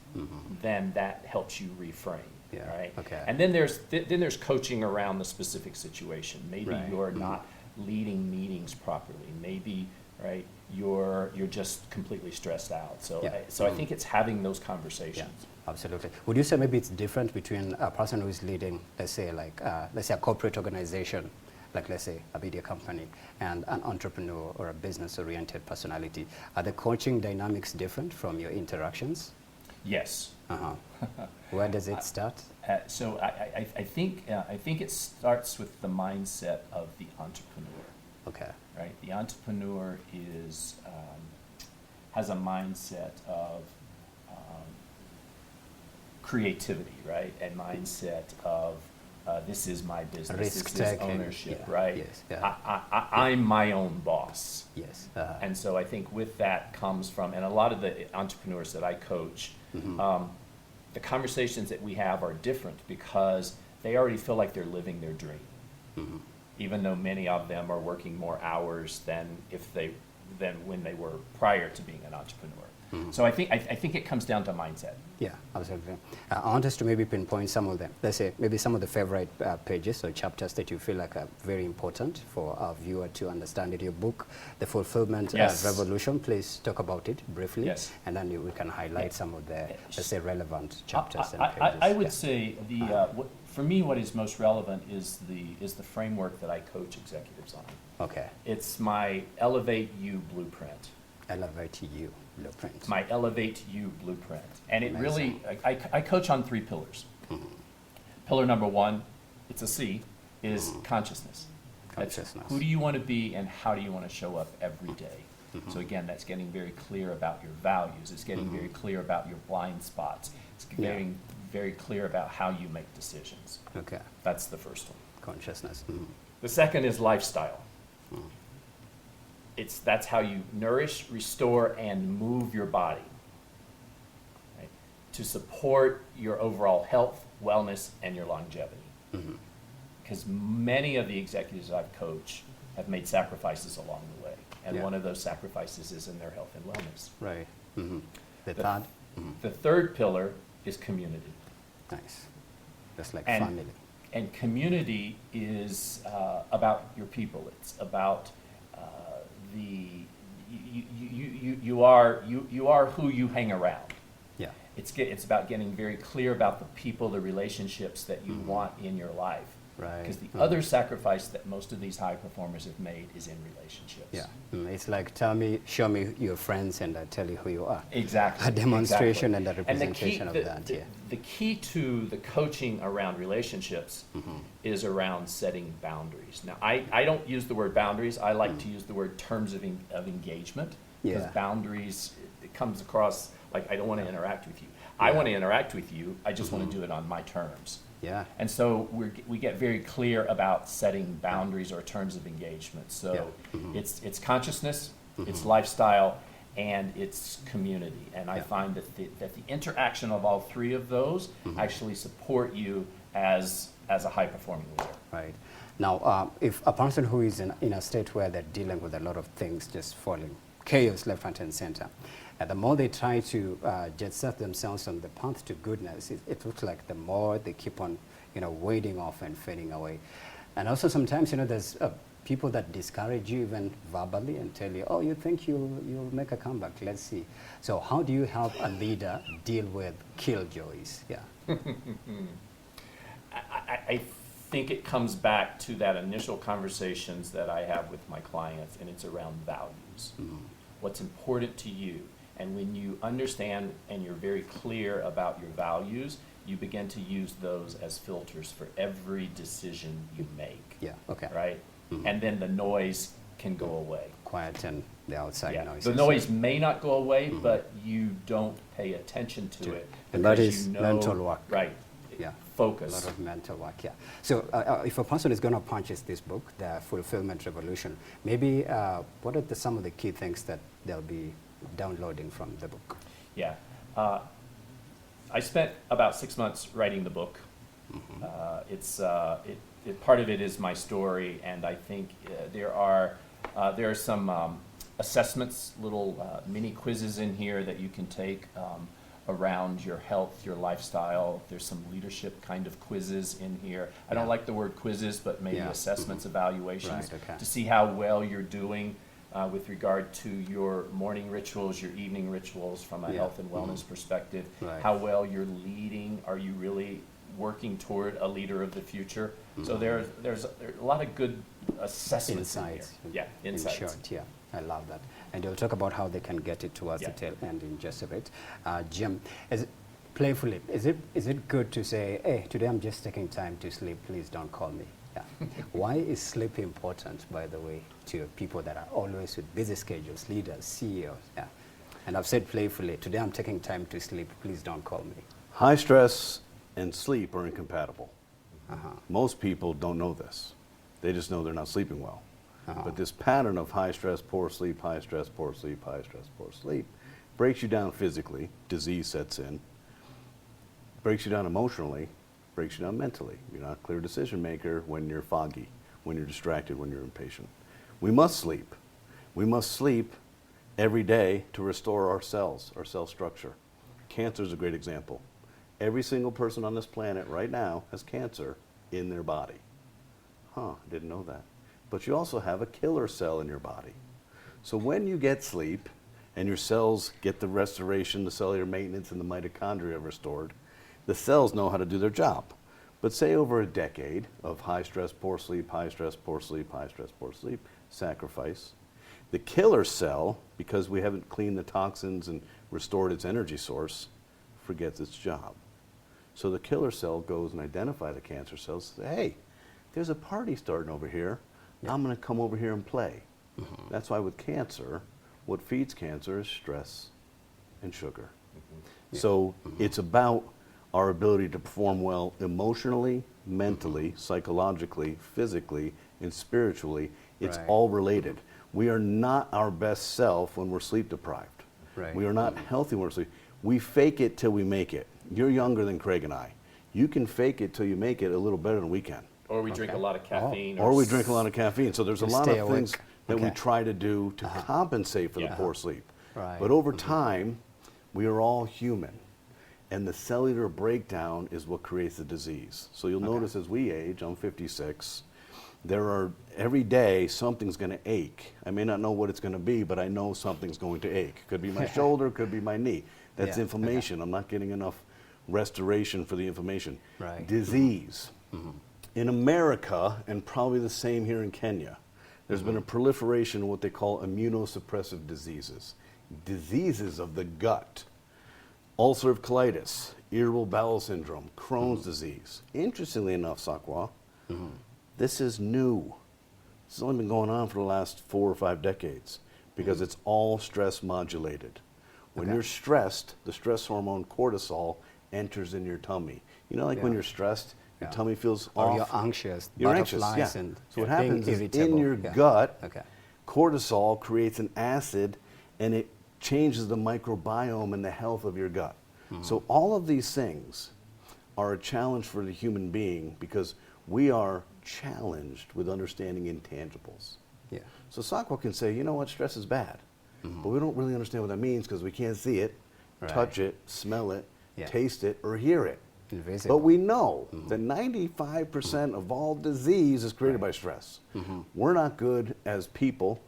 Speaker 2: then that helps you reframe.
Speaker 1: Yeah,
Speaker 2: Right.
Speaker 1: okay.
Speaker 2: And then there's coaching around the specific situation. Maybe
Speaker 1: Right.
Speaker 2: you're not leading meetings properly. Maybe right you're just completely stressed out. So
Speaker 1: Yeah.
Speaker 2: I think it's having those
Speaker 1: Yeah,
Speaker 2: conversations.
Speaker 1: absolutely. Would you say maybe it's different between a person who is leading, let's say, a corporate organization, like let's say a media company, and an entrepreneur or a business-oriented personality? Are the coaching dynamics different from your interactions?
Speaker 2: Yes.
Speaker 1: Uh-huh. Where does it start?
Speaker 2: So I think it starts with the mindset of the entrepreneur.
Speaker 1: Okay.
Speaker 2: Right. The entrepreneur is has a mindset of creativity, right, and mindset of this is my business,
Speaker 1: Risk
Speaker 2: this is
Speaker 1: taking,
Speaker 2: ownership,
Speaker 1: yeah,
Speaker 2: right?
Speaker 1: yes, yeah.
Speaker 2: I'm my own boss.
Speaker 1: Yes.
Speaker 2: And so I think with that comes from, and a lot of the entrepreneurs that I coach, the conversations that we have are different because they already feel like they're living their dream, even though many of them are working more hours than when they were prior to being an entrepreneur. So I think it comes down to mindset.
Speaker 1: Yeah, absolutely. I want us to maybe pinpoint some of them. Let's say maybe some of the favorite pages or chapters that you feel like are very important for our viewer to understand in your book, The Fulfillment Revolution. Please talk about it briefly,
Speaker 2: Yes.
Speaker 1: and then we can highlight some of the, let's say, relevant chapters and pages.
Speaker 2: I would say for me, what is most relevant is the framework that I coach executives on.
Speaker 1: Okay.
Speaker 2: It's my Elevate You blueprint.
Speaker 1: Elevate You blueprint.
Speaker 2: My Elevate You blueprint. And it really, I coach on 3 pillars. Pillar number 1, it's a C, is consciousness.
Speaker 1: Consciousness.
Speaker 2: That's who do you want to be and how do you want to show up every day? So again, that's getting very clear about your values. It's getting very clear about your blind spots. It's getting very clear about how you make decisions.
Speaker 1: Okay.
Speaker 2: That's the first one.
Speaker 1: Consciousness.
Speaker 2: The second is lifestyle. That's how you nourish, restore, and move your body, right, to support your overall health, wellness, and your longevity. Because many of the executives I've coached have made sacrifices along the way, and one of those sacrifices is in their health and wellness.
Speaker 1: Right.
Speaker 2: The third pillar is community.
Speaker 1: Nice. Just like family.
Speaker 2: And community is about your people. It's about you are who you hang around.
Speaker 1: Yeah.
Speaker 2: It's about getting very clear about the people, the relationships that you want in your life.
Speaker 1: Right.
Speaker 2: Because the other sacrifice that most of these high performers have made is in relationships.
Speaker 1: Yeah. It's like show me your friends and I tell you who you are.
Speaker 2: Exactly.
Speaker 1: A demonstration
Speaker 2: exactly.
Speaker 1: and a representation
Speaker 2: of
Speaker 1: that. Yeah.
Speaker 2: The key to the coaching around relationships is around setting boundaries. Now, I don't use the word boundaries. I like to use the word terms of engagement. Because boundaries, it comes across like I don't want to interact with you. I want to interact with you. I just want to do it on my terms.
Speaker 1: Yeah.
Speaker 2: And so we get very clear about setting boundaries or terms of engagement. So it's consciousness, it's lifestyle, and it's community. And I find that the interaction of all 3 of those actually support you as a high-performing leader.
Speaker 1: Right. Now, if a person who is in a state where they're dealing with a lot of things just falling, chaos left, right, and center, the more they try to just set themselves on the path to goodness, it looks like the more they keep on, wading off and fading away. And also sometimes, there's people that discourage you even verbally and tell you, oh, you think you'll make a comeback, let's see. So how do you help a leader deal with killjoys? Yeah.
Speaker 2: I think it comes back to that initial conversations that I have with my clients, and it's around values. What's important to you? And when you understand and you're very clear about your values, you begin to use those as filters for every decision you make.
Speaker 1: Yeah, okay.
Speaker 2: Right? And then the noise can go away.
Speaker 1: Quieten the outside noise.
Speaker 2: The noise may not go away, but you don't pay attention to it.
Speaker 1: And that is mental work.
Speaker 2: Right.
Speaker 1: Yeah.
Speaker 2: Focus.
Speaker 1: A lot of mental work, yeah. So if a person is going to purchase this book, The Fulfillment Revolution, maybe what are some of the key things that they'll be downloading from the book?
Speaker 2: Yeah. I spent about 6 months writing the book. Part of it is my story, and I think there are some assessments, little mini quizzes in here that you can take around your health, your lifestyle. There's some leadership kind of quizzes in here. I don't like the word quizzes, but maybe assessments, evaluations, to see how well you're doing with regard to your morning rituals, your evening rituals from a health and wellness perspective, how well you're leading. Are you really working toward a leader of the future? So there's a lot of good assessments
Speaker 1: insights.
Speaker 2: in here. Yeah, insights.
Speaker 1: In short, yeah, I love that. And you'll talk about how they can get it towards the tail end in just a bit. Jim, playfully, is it good to say, hey, today I'm just taking time to sleep, please don't call me? Yeah. Why is sleep important, by the way, to people that are always with busy schedules, leaders, CEOs? Yeah. And I've said playfully, today I'm taking time to sleep, please don't call me.
Speaker 3: High stress and sleep are incompatible. Most people don't know this. They just know they're not sleeping well. But this pattern of high stress, poor sleep, high stress, poor sleep, high stress, poor sleep breaks you down physically, disease sets in, breaks you down emotionally, breaks you down mentally. You're not a clear decision maker when you're foggy, when you're distracted, when you're impatient. We must sleep. We must sleep every day to restore our cells, our cell structure. Cancer is a great example. Every single person on this planet right now has cancer in their body. I didn't know that. But you also have a killer cell in your body. So when you get sleep and your cells get the restoration, the cellular maintenance, and the mitochondria restored, the cells know how to do their job. But say over a decade of high stress, poor sleep, high stress, poor sleep, high stress, poor sleep, sacrifice, the killer cell, because we haven't cleaned the toxins and restored its energy source, forgets its job. So the killer cell goes and identifies the cancer cells and says, hey, there's a party starting over here. I'm going to come over here and play. That's why with cancer, what feeds cancer is stress and sugar. So it's about our ability to perform well emotionally, mentally, psychologically, physically, and spiritually. It's all related. We are not our best self when we're sleep deprived. We are not healthy when we're sleep. We fake it till we make it. You're younger than Craig and I. You can fake it till you make it a little better than we can.
Speaker 2: Or we drink a lot of caffeine.
Speaker 3: Or we drink a lot of caffeine. So there's a lot of things that we try to do to compensate for the poor sleep. But over time, we are all human. And the cellular breakdown is what creates the disease. So you'll notice as we age, I'm 56, every day something's going to ache. I may not know what it's going to be, but I know something's going to ache. Could be my shoulder, could be my knee. That's inflammation. I'm not getting enough restoration for the inflammation. Disease. In America, and probably the same here in Kenya, there's been a proliferation of what they call immunosuppressive diseases. Diseases of the gut. Ulcerative colitis, irritable bowel syndrome, Crohn's disease. Interestingly enough, Sakwa, this is new. This has only been going on for the last 4 or 5 decades because it's all stress modulated. When you're stressed, the stress hormone cortisol enters in your tummy. You know, like when you're stressed, your tummy feels off.
Speaker 1: Or you're anxious.
Speaker 3: You're anxious,
Speaker 1: And
Speaker 3: so what happens is in your gut, cortisol creates an acid and it changes the microbiome and the health of your gut. So all of these things are a challenge for the human being because we are challenged with understanding intangibles. So Sakwa can say, you know what, stress is bad. But we don't really understand what that means because we can't see it, touch it, smell it, taste it, or hear it.
Speaker 1: Invisible.
Speaker 3: But we know that 95% of all disease is created by stress. We're not good as people,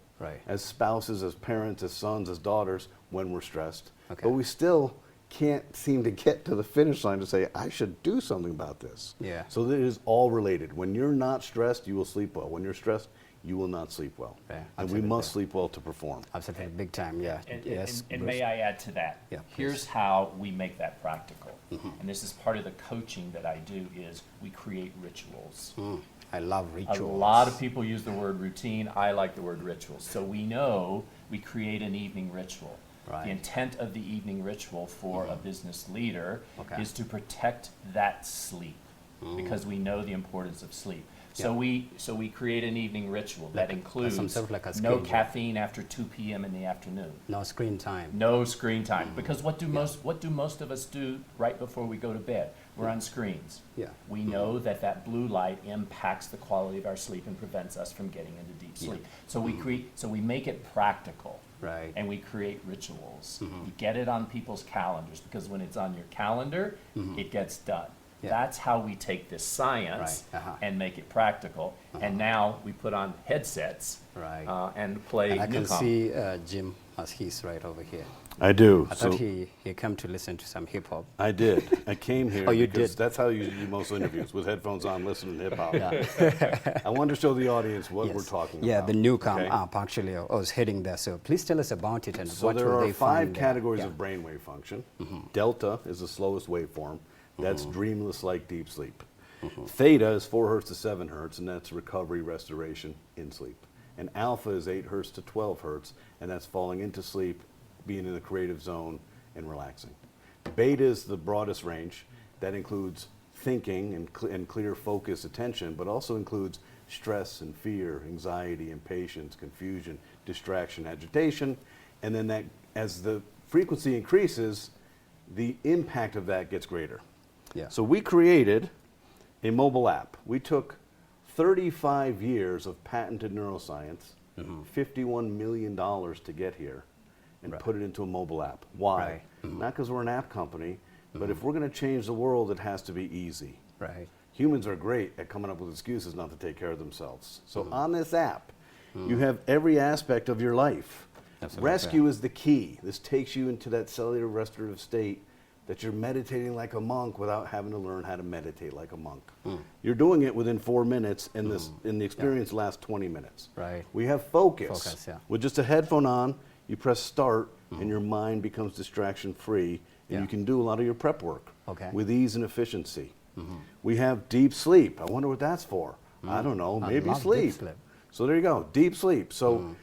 Speaker 3: as spouses, as parents, as sons, as daughters when we're stressed. But we still can't seem to get to the finish line to say, I should do something about this. So it is all related. When you're not stressed, you will sleep well. When you're stressed, you will not sleep well. And we must sleep well to perform.
Speaker 1: Absolutely, big time,
Speaker 2: And may I add to that? Here's how we make that practical. And this is part of the coaching that I do is we create rituals.
Speaker 1: I love rituals.
Speaker 2: A lot of people use the word routine. I like the word rituals. So we know we create an evening ritual. The intent of the evening ritual for a business leader is to protect that sleep because we know the importance of sleep. So we create an evening ritual that includes no caffeine after 2 p.m. in the afternoon.
Speaker 1: No screen time.
Speaker 2: No screen time. Because what do most of us do right before we go to bed? We're on screens. We know that blue light impacts the quality of our sleep and prevents us from getting into deep sleep. So we make it practical. And we create rituals. We get it on people's calendars because when it's on your calendar, it gets done. That's how we take this science and make it practical. And now we put on headsets and play
Speaker 1: I can
Speaker 2: Newcom.
Speaker 1: see Jim as he's right over here.
Speaker 3: I do.
Speaker 1: I thought he came to listen to some hip hop.
Speaker 3: I did. I came here
Speaker 1: you
Speaker 3: because
Speaker 1: did?
Speaker 3: that's how you do most interviews, with headphones on, listening to hip hop. I wanted to show the audience what we're talking about.
Speaker 1: Yeah, the Newcom app, actually, I was heading there. So please tell us about it and what
Speaker 3: there
Speaker 1: will
Speaker 3: are
Speaker 1: they
Speaker 3: 5
Speaker 1: find
Speaker 3: categories of brainwave function. Delta is the slowest waveform. That's dreamless-like deep sleep. Theta is 4 hertz to 7 hertz, and that's recovery, restoration in sleep. And alpha is 8 hertz to 12 hertz, and that's falling into sleep, being in the creative zone, and relaxing. Beta is the broadest range. That includes thinking and clear focus attention, but also includes stress and fear, anxiety, impatience, confusion, distraction, agitation. And then that, as the frequency increases, the impact of that gets greater.
Speaker 1: Yeah.
Speaker 3: So we created a mobile app. We took 35 years of patented neuroscience, $51 million to get here, and put it into a mobile app. Why?
Speaker 1: Right.
Speaker 3: Not because we're an app company, but if we're going to change the world, it has to be easy.
Speaker 1: Right.
Speaker 3: Humans are great at coming up with excuses not to take care of themselves. So on this app, you have every aspect of your life.
Speaker 1: Absolutely.
Speaker 3: Rescue is the key. This takes you into that cellular restorative state that you're meditating like a monk without having to learn how to meditate like a monk. You're doing it within 4 minutes, and the experience lasts 20 minutes.
Speaker 1: Right.
Speaker 3: We have focus.
Speaker 1: Focus, yeah.
Speaker 3: With just a headphone on, you press start, and your mind becomes distraction-free, and you can do a lot of your prep work with ease and efficiency. We have deep sleep. I wonder what that's for. I don't know. Maybe
Speaker 1: love
Speaker 3: sleep.
Speaker 1: deep sleep.
Speaker 3: So there you go, deep sleep. So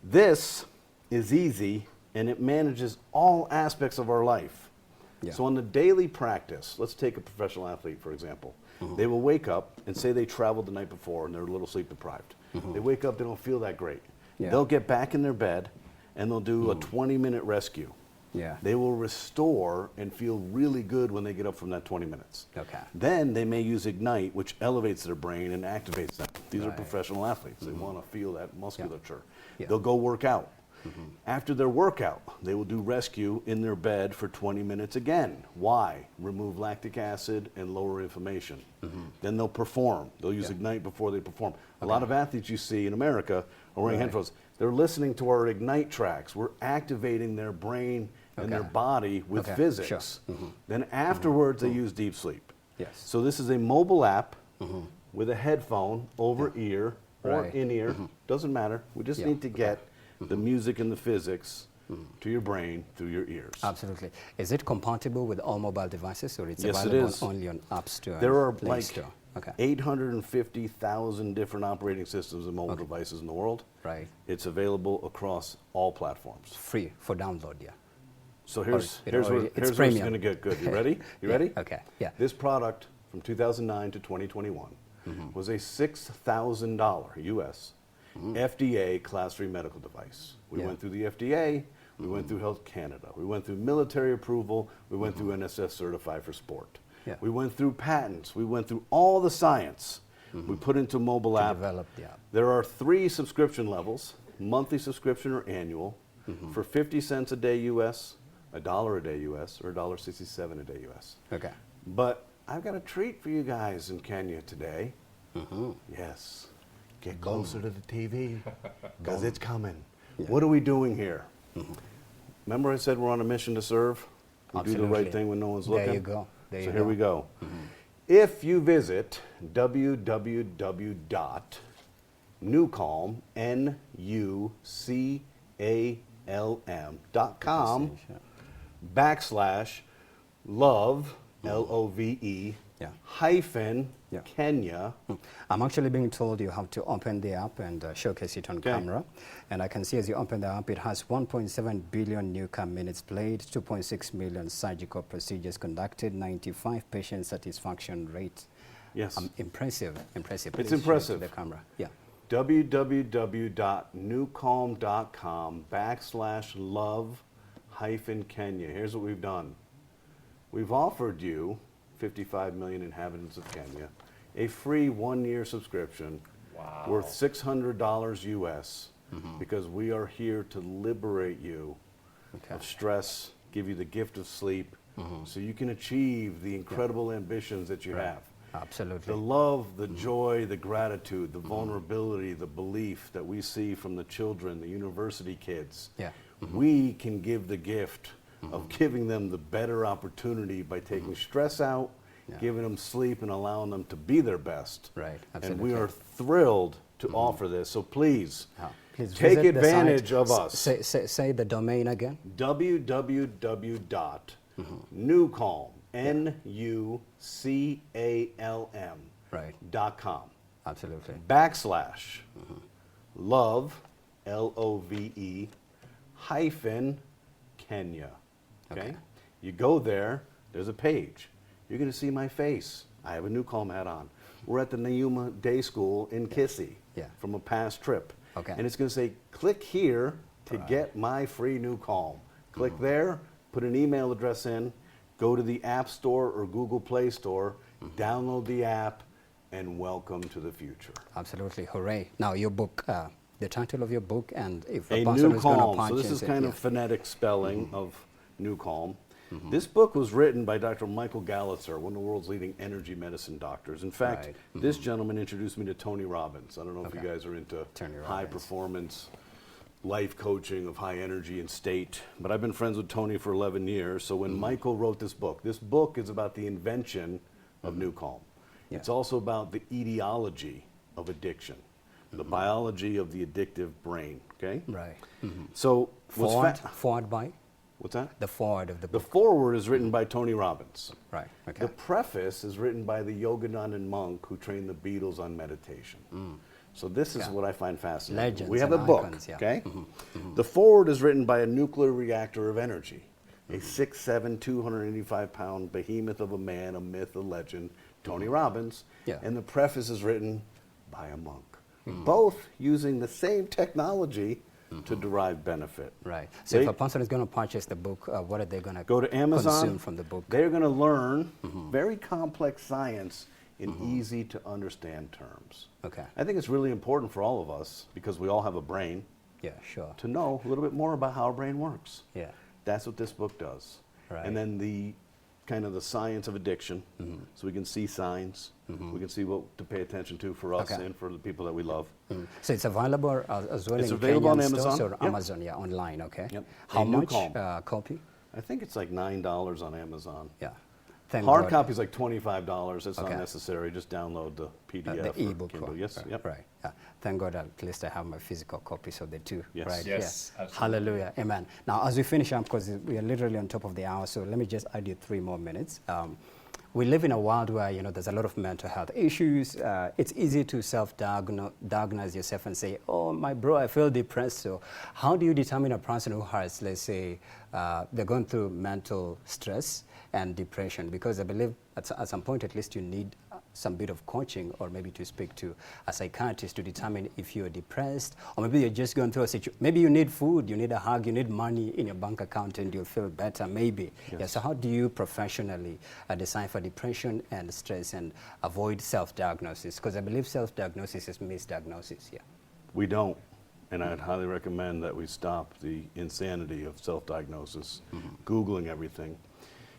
Speaker 3: this is easy, and it manages all aspects of our life.
Speaker 1: Yeah.
Speaker 3: So on the daily practice, let's take a professional athlete, for example. They will wake up and say they traveled the night before and they're a little sleep deprived. They wake up, they don't feel that great.
Speaker 1: Yeah.
Speaker 3: They'll get back in their bed and they'll do a 20-minute rescue.
Speaker 1: Yeah.
Speaker 3: They will restore and feel really good when they get up from that 20 minutes.
Speaker 1: Okay.
Speaker 3: Then they may use Ignite, which elevates their brain and activates them. These are
Speaker 1: Right.
Speaker 3: professional athletes. They want to feel that musculature.
Speaker 1: Yeah.
Speaker 3: They'll go work out. After their workout, they will do rescue in their bed for 20 minutes again. Why? Remove lactic acid and lower inflammation. Then they'll perform. They'll use Ignite before they perform. A lot of athletes you see in America are wearing headphones. They're listening to our Ignite tracks. We're activating their brain and their body with physics.
Speaker 1: Sure.
Speaker 3: Then afterwards, they use deep sleep.
Speaker 1: Yes.
Speaker 3: So this is a mobile app with a headphone over ear or
Speaker 1: Right.
Speaker 3: in ear. Doesn't matter. We just need to get the music and the physics to your brain through your ears.
Speaker 1: Absolutely. Is it compatible with all mobile devices, or it's
Speaker 3: Yes, it
Speaker 1: available
Speaker 3: is.
Speaker 1: only on App Store?
Speaker 3: There are
Speaker 1: and Play
Speaker 3: like
Speaker 1: Store? Okay.
Speaker 3: 850,000 different operating systems and mobile devices in the world.
Speaker 1: Right.
Speaker 3: It's available across all platforms.
Speaker 1: Free for download, yeah.
Speaker 3: So here's
Speaker 1: it
Speaker 3: where
Speaker 1: already- it's
Speaker 3: it's
Speaker 1: premium.
Speaker 3: going to get good. You ready? You ready?
Speaker 1: Okay, yeah.
Speaker 3: This product from 2009 to 2021 was a $6,000 US FDA Class 3 medical device. We
Speaker 1: Yeah.
Speaker 3: went through the FDA, we went through Health Canada, we went through military approval, we went through NSF certified for sport.
Speaker 1: Yeah.
Speaker 3: We went through patents, we went through all the science. We put into mobile app.
Speaker 1: Develop the app.
Speaker 3: There are 3 subscription levels, monthly subscription or annual, for 50 cents a day US, $1 a day US, or $1.67 a day US.
Speaker 1: Okay.
Speaker 3: But I've got a treat for you guys in Kenya today. Yes. Get closer to the TV, because it's coming. What are we doing here? Remember I said we're on a mission to serve? We do the right
Speaker 1: Absolutely.
Speaker 3: thing when no one's looking?
Speaker 1: There you go. There
Speaker 3: So
Speaker 1: you
Speaker 3: here
Speaker 1: go.
Speaker 3: we go. If you visit www.nucalm, NUCALM.com /love, LOVE,
Speaker 1: Yeah.
Speaker 3: hyphen,
Speaker 1: Yeah.
Speaker 3: Kenya.
Speaker 1: I'm actually being told you have to open the app and showcase it on camera. And I can see as you open the app, it has 1.7 billion new cam minutes played, 2.6 million surgical procedures conducted, 95 patient satisfaction rate.
Speaker 3: Yes.
Speaker 1: Impressive, impressive.
Speaker 3: It's
Speaker 1: Please show it
Speaker 3: impressive.
Speaker 1: to the camera. Yeah.
Speaker 3: www.nucalm.com /love hyphen Kenya. Here's what we've done. We've offered you, 55 million inhabitants of Kenya, a free 1-year subscription worth $600 US because we are here to liberate you of stress, give you the gift of sleep, so you can achieve the incredible ambitions that you have.
Speaker 1: Absolutely.
Speaker 3: The love, the joy, the gratitude, the vulnerability, the belief that we see from the children, the university kids.
Speaker 1: Yeah.
Speaker 3: We can give the gift of giving them the better opportunity by taking stress out, giving them sleep, and allowing them to be their best.
Speaker 1: Right,
Speaker 3: And
Speaker 1: absolutely.
Speaker 3: we are thrilled to offer this. So please,
Speaker 1: Please
Speaker 3: take
Speaker 1: visit the
Speaker 3: advantage
Speaker 1: site.
Speaker 3: of us.
Speaker 1: Say the domain again.
Speaker 3: www.nucalm, NUCALM.com
Speaker 1: Absolutely.
Speaker 3: /love, LOVE, hyphen, Kenya. Okay? You go there, there's a page. You're going to see my face. I have a New Calm hat on. We're at the Nauma Day School in Kissy from a past trip.
Speaker 1: Okay.
Speaker 3: And it's going to say, click here to get my free New Calm. Click there, put an email address in, go to the App Store or Google Play Store, download the app, and welcome to the future.
Speaker 1: Absolutely, hooray. Now your book, the title of your book, and if
Speaker 3: a
Speaker 1: a person
Speaker 3: New
Speaker 1: is going to
Speaker 3: Calm.
Speaker 1: purchase
Speaker 3: So this is kind
Speaker 1: it,
Speaker 3: of phonetic spelling of New Calm. This book was written by Dr. Michael Gallitzer, one of the world's leading energy medicine doctors. In fact, this gentleman introduced me to Tony Robbins. I don't know if you guys are into high performance, life coaching of high energy and state, but I've been friends with Tony for 11 years. So when Michael wrote this book is about the invention of New Calm. It's also about the etiology of addiction, the biology of the addictive brain, okay?
Speaker 1: Right.
Speaker 3: So
Speaker 1: Forward by?
Speaker 3: What's that?
Speaker 1: The forward of the
Speaker 3: The
Speaker 1: book.
Speaker 3: foreword is written by Tony Robbins.
Speaker 1: Right, okay.
Speaker 3: The preface is written by the Yoganandan monk who trained the Beatles on meditation. So this is what I find fascinating.
Speaker 1: Legends
Speaker 3: We have
Speaker 1: and
Speaker 3: a book,
Speaker 1: icons,
Speaker 3: okay? The foreword is written by a nuclear reactor of energy, a 6'7", 285-pound behemoth of a man, a myth, a legend, Tony Robbins. And the preface is written by a monk, both using the same technology to derive benefit.
Speaker 1: Right. So if a person is going to purchase the book, what are they going to
Speaker 3: go to Amazon,
Speaker 1: consume from the book?
Speaker 3: They're going to learn very complex science in easy to understand terms.
Speaker 1: Okay.
Speaker 3: I think it's really important for all of us, because we all have a brain,
Speaker 1: Yeah, sure.
Speaker 3: to know a little bit more about how our brain works.
Speaker 1: Yeah.
Speaker 3: That's what this book does.
Speaker 1: Right.
Speaker 3: And then the kind of the science of addiction, so we can see signs, we can see what to pay attention to for us and for the people that we love.
Speaker 1: So it's available as well
Speaker 3: It's
Speaker 1: in
Speaker 3: available on
Speaker 1: Kenyan
Speaker 3: Amazon.
Speaker 1: stores or Amazon, online, okay?
Speaker 3: Yep.
Speaker 1: How
Speaker 3: A New
Speaker 1: much
Speaker 3: Calm.
Speaker 1: copy?
Speaker 3: I think it's like $9 on Amazon.
Speaker 1: Yeah. Thank
Speaker 3: Hard
Speaker 1: God.
Speaker 3: copy is like $25. That's not
Speaker 1: Okay.
Speaker 3: necessary. Just download the PDF
Speaker 1: The
Speaker 3: or
Speaker 1: ebook.
Speaker 3: Kindle. Yes.
Speaker 1: Right.
Speaker 3: Yep.
Speaker 1: Right. Yeah. Thank God at least I have my physical copies of the two.
Speaker 3: Yes.
Speaker 1: Right.
Speaker 2: Yes,
Speaker 1: Yeah.
Speaker 2: absolutely.
Speaker 1: Hallelujah. Amen. Now, as we finish up, because we are literally on top of the hour, so let me just add you 3 more minutes. We live in a world where, there's a lot of mental health issues. It's easy to self-diagnose yourself and say, oh, my bro, I feel depressed. So how do you determine a person who has, let's say, they're going through mental stress and depression? Because I believe at some point, at least, you need some bit of coaching, or maybe to speak to a psychiatrist to determine if you're depressed, or maybe you're just going through a situation. Maybe you need food, you need a hug, you need money in your bank account, and you'll feel better, maybe.
Speaker 3: Yes.
Speaker 1: Yeah, so how do you professionally decipher depression and stress and avoid self-diagnosis? Because I believe self-diagnosis is misdiagnosis, yeah.
Speaker 3: We don't. And I'd highly recommend that we stop the insanity of self-diagnosis, Googling everything.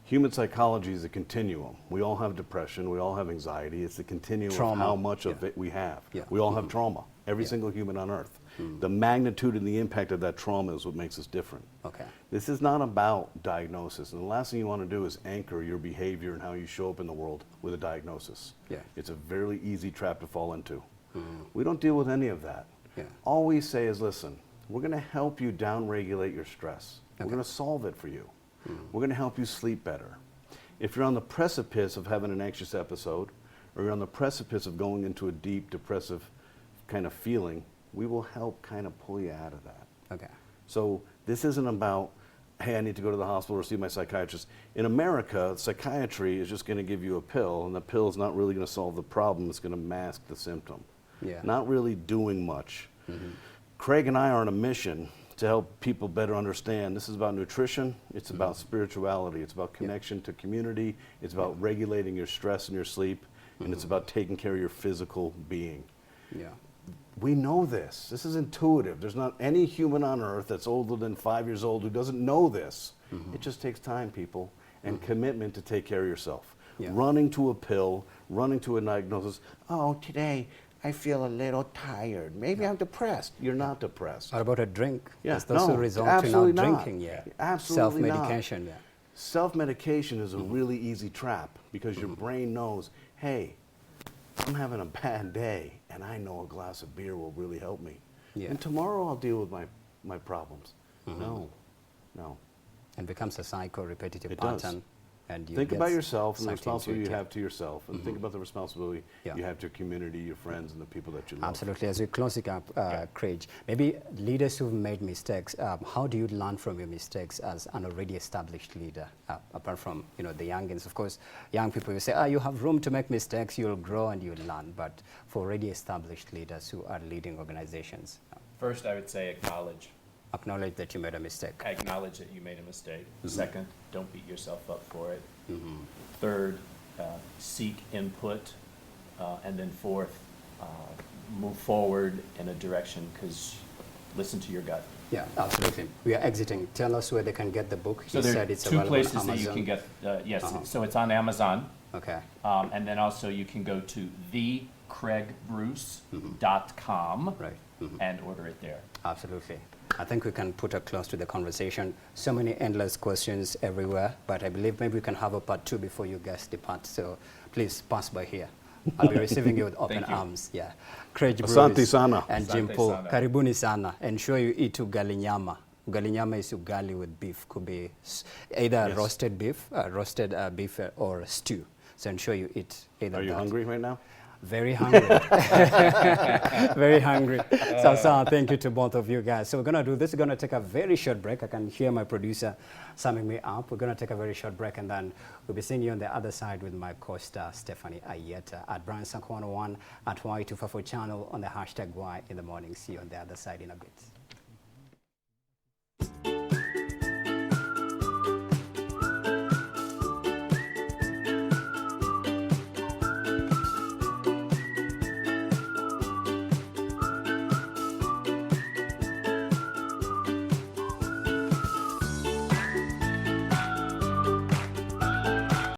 Speaker 3: Human psychology is a continuum. We all have depression, we all have anxiety. It's a continuum
Speaker 1: Trauma.
Speaker 3: of how much of it we have.
Speaker 1: Yeah.
Speaker 3: We all have trauma, every single human on earth. The magnitude and the impact of that trauma is what makes us different.
Speaker 1: Okay.
Speaker 3: This is not about diagnosis. And the last thing you want to do is anchor your behavior and how you show up in the world with a diagnosis.
Speaker 1: Yeah.
Speaker 3: It's a very easy trap to fall into. We don't deal with any of that.
Speaker 1: Yeah.
Speaker 3: All we say is, listen, we're going to help you downregulate your stress. We're going to solve it for you. We're going to help you sleep better. If you're on the precipice of having an anxious episode, or you're on the precipice of going into a deep depressive kind of feeling, we will help kind of pull you out of that.
Speaker 1: Okay.
Speaker 3: So this isn't about, hey, I need to go to the hospital or see my psychiatrist. In America, psychiatry is just going to give you a pill, and the pill is not really going to solve the problem. It's going to mask the symptom.
Speaker 1: Yeah.
Speaker 3: Not really doing much. Craig and I are on a mission to help people better understand. This is about nutrition, it's about spirituality, it's about connection to community, it's about regulating your stress and your sleep, and it's about taking care of your physical being.
Speaker 1: Yeah.
Speaker 3: We know this. This is intuitive. There's not any human on earth that's older than 5 years old who doesn't know this. It just takes time, people, and commitment to take care of yourself.
Speaker 1: Yeah.
Speaker 3: Running to a pill, running to a diagnosis, oh, today I feel a little tired. Maybe I'm depressed. You're not depressed.
Speaker 1: What about a drink?
Speaker 3: Yeah,
Speaker 1: Does those
Speaker 3: no,
Speaker 1: result in
Speaker 3: absolutely
Speaker 1: not
Speaker 3: not.
Speaker 1: drinking? Yeah.
Speaker 3: Absolutely not.
Speaker 1: Self-medication, yeah.
Speaker 3: Self-medication is a really easy trap, because your brain knows, hey, I'm having a bad day, and I know a glass of beer will really help me.
Speaker 1: Yeah.
Speaker 3: And tomorrow I'll deal with my problems. No.
Speaker 1: And becomes a cycle, repetitive
Speaker 3: It does.
Speaker 1: pattern. And you
Speaker 3: think
Speaker 1: get
Speaker 3: about yourself and the
Speaker 1: sucked into
Speaker 3: responsibility
Speaker 1: it,
Speaker 3: you
Speaker 1: yeah.
Speaker 3: have to yourself, and think about the responsibility
Speaker 1: Yeah.
Speaker 3: you have to your community, your friends, and the people that you love.
Speaker 1: Absolutely. As we close it up, Craig, maybe leaders who've made mistakes, how do you learn from your mistakes as an already established leader? Apart from, you know, the youngins, of course, young people, you say, you have room to make mistakes, you'll grow and you'll learn. But for already established leaders who are leading organizations,
Speaker 2: First, I would say acknowledge.
Speaker 1: acknowledge that you made a mistake.
Speaker 2: Acknowledge that you made a mistake. Second, don't beat yourself up for it. Third, seek input. And then fourth, move forward in a direction, because listen to your gut.
Speaker 1: Yeah, absolutely. We are exiting. Tell us where they can get the book.
Speaker 2: So
Speaker 1: You
Speaker 2: there
Speaker 1: said
Speaker 2: are
Speaker 1: it's
Speaker 2: two
Speaker 1: available
Speaker 2: places
Speaker 1: on
Speaker 2: that you
Speaker 1: Amazon.
Speaker 2: can get, yes, so it's on Amazon.
Speaker 1: Okay.
Speaker 2: And then also you can go to thecraigbruce.com
Speaker 1: Right.
Speaker 2: and order it there.
Speaker 1: Absolutely. I think we can put a close to the conversation. So many endless questions everywhere, but I believe maybe we can have a part 2 before you guys depart. So please pass by here. I'll be receiving you with open
Speaker 2: Thank you.
Speaker 1: arms. Yeah. Craig
Speaker 3: Asante
Speaker 1: Bruce
Speaker 3: sana.
Speaker 1: and Jim
Speaker 2: Asante
Speaker 1: Paul.
Speaker 2: sana.
Speaker 1: Karibuni sana. Ensure you eat ugali nyama. Ugali nyama is ugali with beef. Could be either
Speaker 3: Yes.
Speaker 1: roasted beef or stew. So ensure you eat either.
Speaker 3: Are you
Speaker 1: that.
Speaker 3: hungry right now?
Speaker 1: Very hungry. Very hungry. So thank you to both of you guys. So we're going to do this. We're going to take a very short break. I can hear my producer summing me up. We're going to take a very short break, and then we'll be seeing you on the other side with my co-star, Stephanie Ayeta, at Brian Sanko 101 at Y254 channel on the hashtag Y in the morning. See you on the other side in a bit.